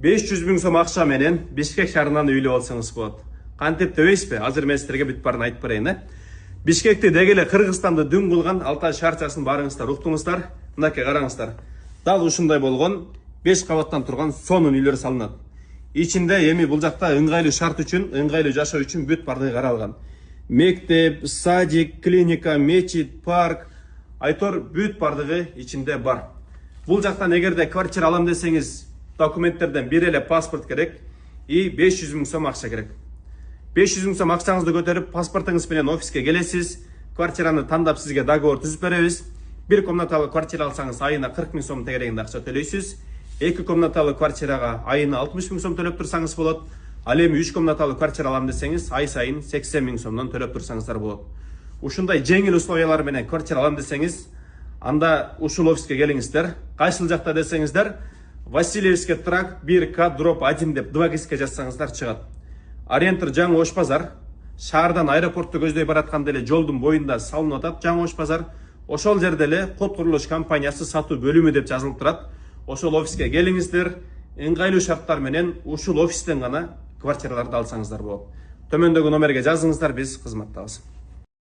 500 000 сом акча менен Бишкек шаарынан үйлүү алсаңыз болот. Кантип төбөйсүзбү? Азыр мен силерге бүт баарын айтып берейин. Бишкекти деги эле Кыргызстанды дүң кылган Алтай шаарчасын барыңыздар, уктуңуздар. Мынакей караңыздар. Дал ушундай болгон 5 кабаттан турган сонун үйлөр салынат. Ичинде эми бул жакта ыңгайлуу шарт үчүн, ыңгайлуу жашоо үчүн бүт баардыгы каралган. Мектеп, садик, клиника, мечит, парк, айтор бүт баардыгы ичинде бар. Бул жактан эгерде квартира алам десеңиз, документтерден бир эле паспорт керек и 500 000 сом акча керек. 500 000 сом акчаңызды көтөрүп, паспортуңуз менен офиске келесиз, квартираны тандап сизге договор түзүп беребиз. Бир комнаталуу квартира алсаңыз айына 40 000 сом тегерегинде акча төлөйсүз. 2 комнаталуу квартирага айына 60 000 сом төлөп турсаңыз болот. Ал эми 3 комнаталуу квартира алам десеңиз, ай сайын 80 000 сомдон төлөп турсаңыздар болот. Ушундай жеңил условиялар менен квартира алам десеңиз, анда ушул офиске келиңиздер. Кайсыл жакта десеңиздер, Васильевский тракт 1К дроп 1 деп 2 кеске жазсаңыздар чыгат. Ориентир жаңы Ош базар. Шаардан аэропортту көздөй баратканда эле жолдун боюнда салынып атат жаңы Ош базар. Ошол жерде эле Код курулуш компаниясы сатуу бөлүмү деп жазылып турат. Ошол офиске келиңиздер. Ыңгайлуу шарттар менен ушул офистен гана квартираларды алсаңыздар болот. Төмөндөгү номерге жазыңыздар, биз кызматтабыз.